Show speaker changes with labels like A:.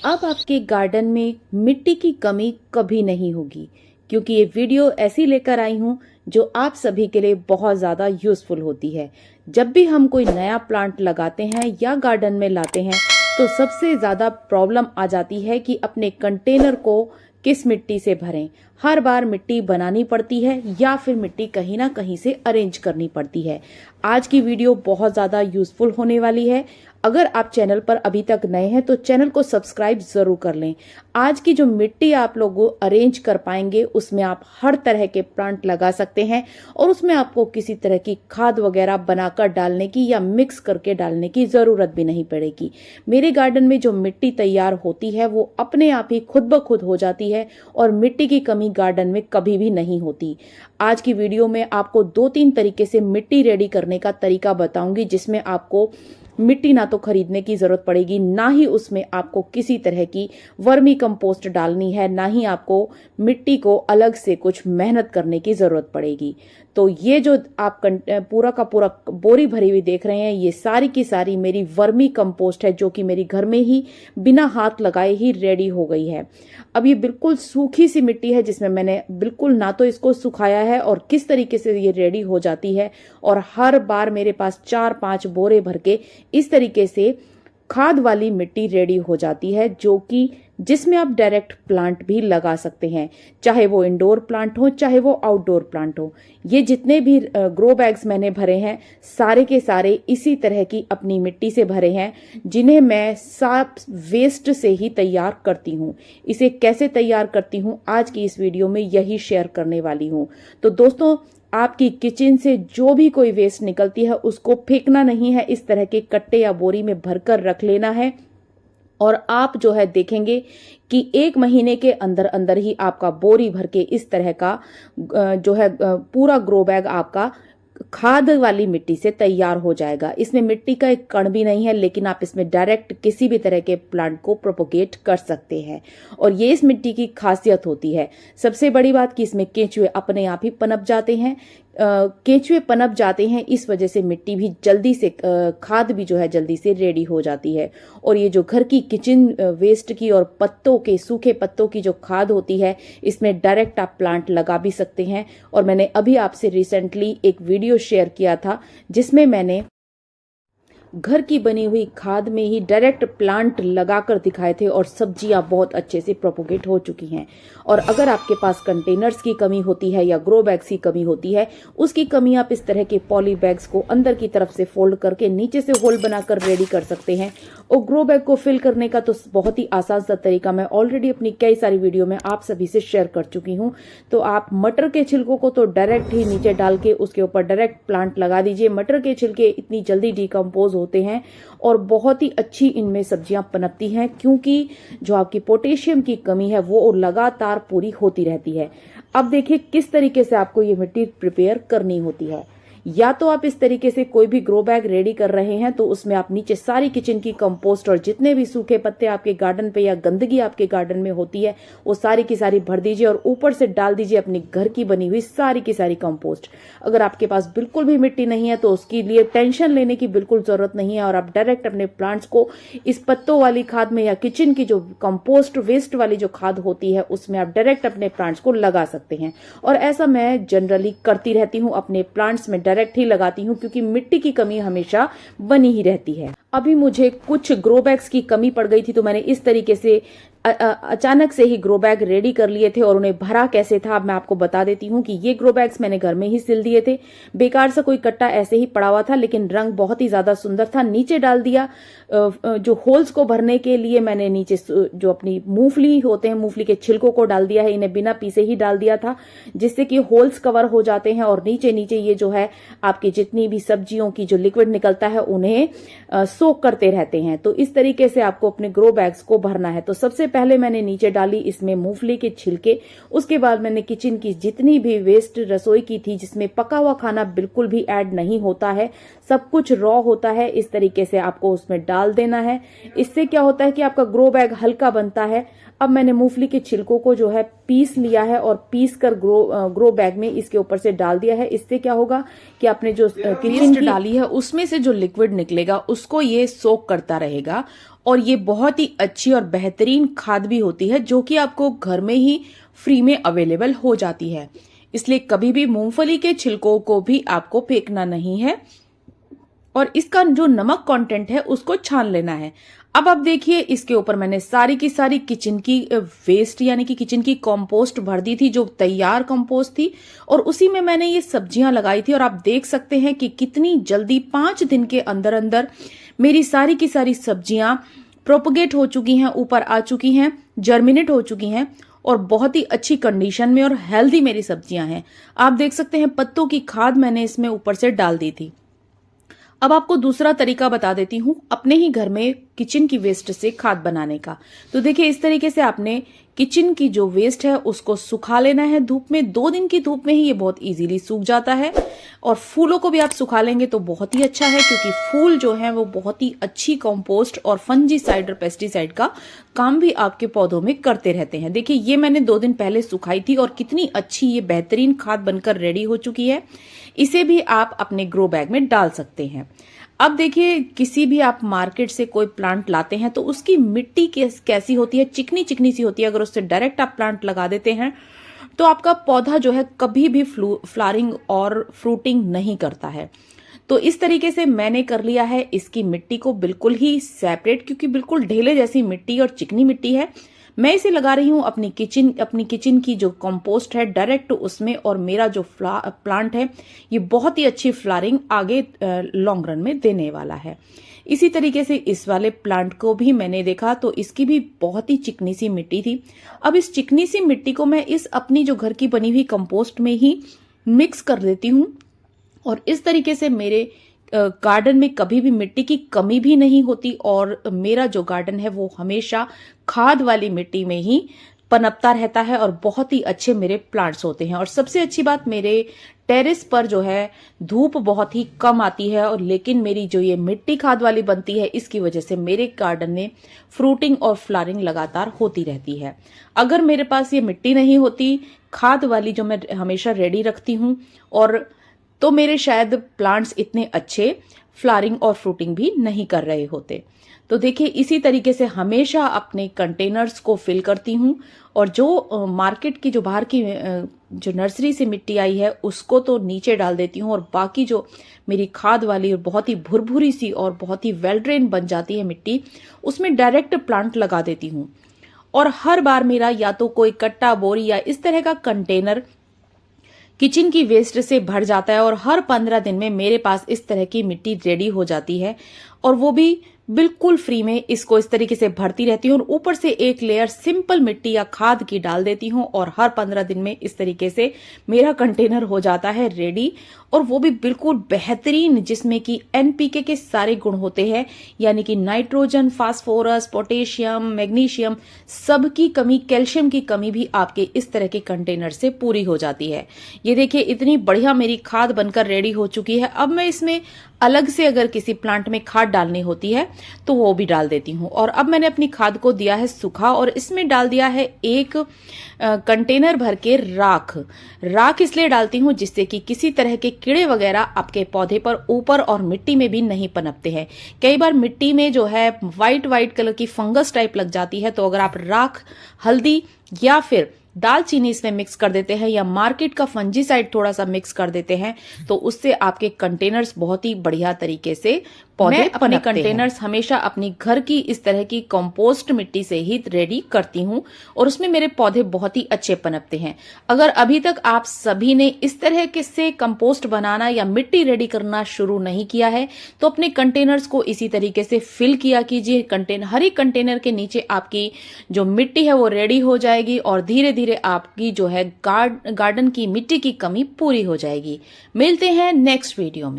A: अब आपके गार्डन में मिट्टी की कमी कभी नहीं होगी, क्योंकि ये वीडियो ऐसी लेकर आई हूँ जो आप सभी के लिए बहुत ज़्यादा यूज़फुल होती है। जब भी हम कोई नया प्लांट लगाते हैं या गार्डन में लाते हैं तो सबसे ज़्यादा प्रॉब्लम आ जाती है कि अपने कंटेनर को किस मिट्टी से भरें। हर बार मिट्टी बनानी पड़ती है या फिर मिट्टी कहीं ना कहीं से अरेंज करनी पड़ती है। आज की वीडियो बहुत ज़्यादा यूज़फुल होने वाली है। अगर आप चैनल पर अभी तक नए हैं तो चैनल को सब्सक्राइब ज़रूर कर लें। आज की जो मिट्टी आप लोग अरेंज कर पाएंगे उसमें आप हर तरह के प्लांट लगा सकते हैं और उसमें आपको किसी तरह की खाद वगैरह बनाकर डालने की या मिक्स करके डालने की ज़रूरत भी नहीं पड़ेगी। मेरे गार्डन में जो मिट्टी तैयार होती है वो अपने आप ही खुद ब खुद हो जाती है और मिट्टी की कमी गार्डन में कभी भी नहीं होती। आज की वीडियो में आपको 2-3 तरीके से मिट्टी रेडी करने का तरीका बताऊंगी, जिसमें आपको मिट्टी ना तो खरीदने की जरूरत पड़ेगी, ना ही उसमें आपको किसी तरह की वर्मी कंपोस्ट डालनी है, ना ही आपको मिट्टी को अलग से कुछ मेहनत करने की जरूरत पड़ेगी। तो ये जो आप पूरा का पूरा बोरी भरी हुई देख रहे हैं, ये सारी की सारी मेरी वर्मी कंपोस्ट है, जो कि मेरी घर में ही बिना हाथ लगाए ही रेडी हो गई है। अब ये बिल्कुल सूखी सी मिट्टी है, जिसमें मैंने बिल्कुल ना तो इसको सुखाया है और किस तरीके से ये रेडी हो जाती है। और हर बार मेरे पास 4-5 बोरे भर के इस तरीके से खाद वाली मिट्टी रेडी हो जाती है, जो कि जिसमें आप डायरेक्ट प्लांट भी लगा सकते हैं, चाहे वो इंडोर प्लांट हो चाहे वो आउटडोर प्लांट हो। ये जितने भी ग्रो बैग्स मैंने भरे हैं सारे के सारे इसी तरह की अपनी मिट्टी से भरे हैं, जिन्हें मैं साफ वेस्ट से ही तैयार करती हूँ। इसे कैसे तैयार करती हूँ आज की इस वीडियो में यही शेयर करने वाली हूँ। तो दोस्तों, आपकी किचन से जो भी कोई वेस्ट निकलती है उसको फेंकना नहीं है, इस तरह के कट्टे या बोरी में भरकर रख लेना है। और आप जो है देखेंगे कि 1 महीने के अंदर अंदर ही आपका बोरी भर के इस तरह का जो है पूरा ग्रो बैग आपका खाद वाली मिट्टी से तैयार हो जाएगा। इसमें मिट्टी का एक कण भी नहीं है, लेकिन आप इसमें डायरेक्ट किसी भी तरह के प्लांट को प्रोपोगेट कर सकते हैं। और ये इस मिट्टी की खासियत होती है। सबसे बड़ी बात कि इसमें केंचुए अपने आप ही पनप जाते हैं। केंचुए पनप जाते हैं, इस वजह से मिट्टी भी जल्दी से खाद भी जो है जल्दी से रेडी हो जाती है। और ये जो घर की किचन वेस्ट की और पत्तों के सूखे पत्तों की जो खाद होती है, इसमें डायरेक्ट आप प्लांट लगा भी सकते हैं। और मैंने अभी आपसे रिसेंटली एक वीडियो शेयर किया था, जिसमें मैंने घर की बनी हुई खाद में ही डायरेक्ट प्लांट लगाकर दिखाए थे और सब्जियां बहुत अच्छे से प्रोपोगेट हो चुकी हैं। और अगर आपके पास कंटेनर्स की कमी होती है या ग्रो बैग्स की कमी होती है, उसकी कमी आप इस तरह के पॉली बैग्स को अंदर की तरफ से फोल्ड करके नीचे से होल बनाकर रेडी कर सकते हैं। और ग्रो बैग को फिल करने का तो बहुत ही आसान सा तरीका मैं ऑलरेडी अपनी कई सारी वीडियो में आप सभी से शेयर कर चुकी हूँ। तो आप मटर के छिलकों को तो डायरेक्ट ही नीचे डाल के उसके ऊपर डायरेक्ट प्लांट लगा दीजिए। मटर के छिलके इतनी जल्दी डिकम्पोज होते हैं और बहुत ही अच्छी इनमें सब्जियां पनपती हैं, क्योंकि जो आपकी पोटेशियम की कमी है वो लगातार पूरी होती रहती है। अब देखिए किस तरीके से आपको ये मिट्टी प्रिपेयर करनी होती है। या तो आप इस तरीके से कोई भी ग्रो बैग रेडी कर रहे हैं तो उसमें आप नीचे सारी किचन की कंपोस्ट और जितने भी सूखे पत्ते आपके गार्डन पे या गंदगी आपके गार्डन में होती है वो सारी की सारी भर दीजिए और ऊपर से डाल दीजिए अपनी घर की बनी हुई सारी की सारी कंपोस्ट। अगर आपके पास बिल्कुल भी मिट्टी नहीं है तो उसके लिए टेंशन लेने की बिल्कुल जरूरत नहीं है और आप डायरेक्ट अपने प्लांट्स को इस पत्तों वाली खाद में या किचन की जो कंपोस्ट वेस्ट वाली जो खाद होती है उसमें आप डायरेक्ट अपने प्लांट्स को लगा सकते हैं। और ऐसा मैं जनरली करती रहती हूँ, अपने प्लांट्स में डायरेक्ट ही लगाती हूँ, क्योंकि मिट्टी की कमी हमेशा बनी ही रहती है। अभी मुझे कुछ ग्रो बैग्स की कमी पड़ गई थी तो मैंने इस तरीके से अचानक से ही ग्रो बैग रेडी कर लिए थे। और उन्हें भरा कैसे था अब मैं आपको बता देती हूँ कि ये ग्रो बैग्स मैंने घर में ही सिल दिए थे। बेकार सा कोई कट्टा ऐसे ही पड़ा हुआ था, लेकिन रंग बहुत ही ज्यादा सुंदर था। नीचे डाल दिया जो होल्स को भरने के लिए मैंने नीचे जो अपनी मूंगफली होते हैं, मूंगफली के छिलकों को डाल दिया है। इन्हें बिना पीसे ही डाल दिया था, जिससे कि होल्स कवर हो जाते हैं और नीचे नीचे ये जो है आपकी जितनी भी सब्जियों की जो लिक्विड निकलता है उन्हें सोक करते रहते हैं। तो इस तरीके से आपको अपने ग्रो बैग्स को भरना है। तो सबसे पहले मैंने नीचे डाली इसमें मूंगफली के छिलके। उसके बाद मैंने किचन की जितनी भी वेस्ट रसोई की थी, जिसमें पका हुआ खाना बिल्कुल भी ऐड नहीं होता है, सब कुछ रॉ होता है, इस तरीके से आपको उसमें डाल देना है। इससे क्या होता है कि आपका ग्रो बैग हल्का बनता है। अब मैंने मूंगफली के छिलकों को जो है पीस लिया है और पीस कर ग्रो बैग में इसके ऊपर से डाल दिया है। इससे क्या होगा कि आपने जो किचन डाली है उसमें से जो लिक्विड निकलेगा उसको ये सोक करता रहेगा और ये बहुत ही अच्छी और बेहतरीन खाद भी होती है जो कि आपको घर में ही फ्री में अवेलेबल हो जाती है। इसलिए कभी भी मूंगफली के छिलकों को भी आपको फेंकना नहीं है और इसका जो नमक कंटेंट है उसको छान लेना है। अब आप देखिए इसके ऊपर मैंने सारी की सारी किचन की वेस्ट यानी कि किचन की कंपोस्ट भर दी थी जो तैयार कंपोस्ट थी, और उसी में मैंने ये सब्जियां लगाई थी। और आप देख सकते हैं कि कितनी जल्दी 5 दिन के अंदर अंदर मेरी सारी की सारी सब्जियां प्रोपगेट हो चुकी हैं, ऊपर आ चुकी हैं, जर्मिनेट हो चुकी हैं और बहुत ही अच्छी कंडीशन में और हेल्दी मेरी सब्जियां हैं। आप देख सकते हैं पत्तों की खाद मैंने इसमें ऊपर से डाल दी थी। अब आपको दूसरा तरीका बता देती हूँ अपने ही घर में किचन की वेस्ट से खाद बनाने का। तो देखिए इस तरीके से आपने किचन की जो वेस्ट है उसको सुखा लेना है धूप में। 2 दिन की धूप में ही ये बहुत इजीली सूख जाता है। और फूलों को भी आप सुखा लेंगे तो बहुत ही अच्छा है, क्योंकि फूल जो है वो बहुत ही अच्छी कंपोस्ट और फंजीसाइड और पेस्टिसाइड का काम भी आपके पौधों में करते रहते हैं। देखिए ये मैंने 2 दिन पहले सुखाई थी और कितनी अच्छी ये बेहतरीन खाद बनकर रेडी हो चुकी है। इसे भी आप अपने ग्रो बैग में डाल सकते हैं। अब देखिए किसी भी आप मार्केट से कोई प्लांट लाते हैं तो उसकी मिट्टी कैसी होती है, चिकनी चिकनी सी होती है। अगर उससे डायरेक्ट आप प्लांट लगा देते हैं तो आपका पौधा जो है कभी भी फ्लावरिंग और फ्रूटिंग नहीं करता है। तो इस तरीके से मैंने कर लिया है इसकी मिट्टी को बिल्कुल ही सेपरेट, क्योंकि बिल्कुल ढेले जैसी मिट्टी और चिकनी मिट्टी है। मैं इसे लगा रही हूँ अपनी किचन की जो कंपोस्ट है डायरेक्ट उसमें, और मेरा जो प्लांट है ये बहुत ही अच्छी फ्लावरिंग आगे लॉन्ग रन में देने वाला है। इसी तरीके से इस वाले प्लांट को भी मैंने देखा तो इसकी भी बहुत ही चिकनी सी मिट्टी थी। अब इस चिकनी सी मिट्टी को मैं इस अपनी जो घर की बनी हुई कंपोस्ट में ही मिक्स कर देती हूँ, और इस तरीके से मेरे गार्डन में कभी भी मिट्टी की कमी भी नहीं होती और मेरा जो गार्डन है वो हमेशा खाद वाली मिट्टी में ही पनपता रहता है और बहुत ही अच्छे मेरे प्लांट्स होते हैं। और सबसे अच्छी बात, मेरे टेरेस पर जो है धूप बहुत ही कम आती है, और लेकिन मेरी जो ये मिट्टी खाद वाली बनती है इसकी वजह से मेरे गार्डन में फ्रूटिंग और फ्लावरिंग लगातार होती रहती है। अगर मेरे पास ये मिट्टी नहीं होती खाद वाली जो मैं हमेशा रेडी रखती हूँ, और तो मेरे शायद प्लांट्स इतने अच्छे फ्लावरिंग और फ्रूटिंग भी नहीं कर रहे होते। तो देखिए इसी तरीके से हमेशा अपने कंटेनर्स को फिल करती हूँ, और जो मार्केट की जो बाहर की जो नर्सरी से मिट्टी आई है उसको तो नीचे डाल देती हूँ, और बाकी जो मेरी खाद वाली और बहुत ही भुरभुरी सी और बहुत ही वेल ड्रेन बन जाती है मिट्टी उसमें डायरेक्ट प्लांट लगा देती हूँ। और हर बार मेरा या तो कोई कट्टा बोरी या इस तरह का कंटेनर किचन की वेस्ट से भर जाता है, और हर 15 दिन में मेरे पास इस तरह की मिट्टी रेडी हो जाती है, और वो भी बिल्कुल फ्री में इसको इस तरीके से भरती रहती हूँ और ऊपर से एक लेयर सिंपल मिट्टी या खाद की डाल देती हूँ, और हर 15 दिन में इस तरीके से मेरा कंटेनर हो जाता है रेडी। और वो भी बिल्कुल बेहतरीन, जिसमें कि एनपीके के सारे गुण होते हैं, यानी कि नाइट्रोजन, फास्फोरस, पोटेशियम, मैग्नीशियम, सबकी कमी, कैल्शियम की कमी भी आपके इस तरह के कंटेनर से पूरी हो जाती है। ये देखिए इतनी बढ़िया मेरी खाद बनकर रेडी हो चुकी है। अब मैं इसमें अलग से अगर किसी प्लांट में खाद डालनी होती है तो वो भी डाल देती हूँ। और अब मैंने अपनी खाद को दिया है सूखा, और इसमें डाल दिया है एक कंटेनर भर के राख इसलिए डालती हूँ जिससे कि किसी तरह के कीड़े वगैरह आपके पौधे पर ऊपर और मिट्टी में भी नहीं पनपते हैं। कई बार मिट्टी में जो है वाइट कलर की फंगस टाइप लग जाती है, तो अगर आप राख, हल्दी या फिर दालचीनी इसमें मिक्स कर देते हैं या मार्केट का फंजीसाइड थोड़ा सा मिक्स कर देते हैं तो उससे आपके कंटेनर्स बहुत ही बढ़िया तरीके से पौधे अपने कंटेनर्स हमेशा अपनी घर की इस तरह की कंपोस्ट मिट्टी से ही रेडी करती हूँ और उसमें मेरे पौधे बहुत ही अच्छे पनपते हैं। अगर अभी तक आप सभी ने इस तरह के से कंपोस्ट बनाना या मिट्टी रेडी करना शुरू नहीं किया है तो अपने कंटेनर्स को इसी तरीके से फिल किया कीजिए। हर एक कंटेनर के नीचे आपकी जो मिट्टी है वो रेडी हो जाएगी और धीरे धीरे आपकी जो है गार्डन की मिट्टी की कमी पूरी हो जाएगी। मिलते हैं नेक्स्ट वीडियो में।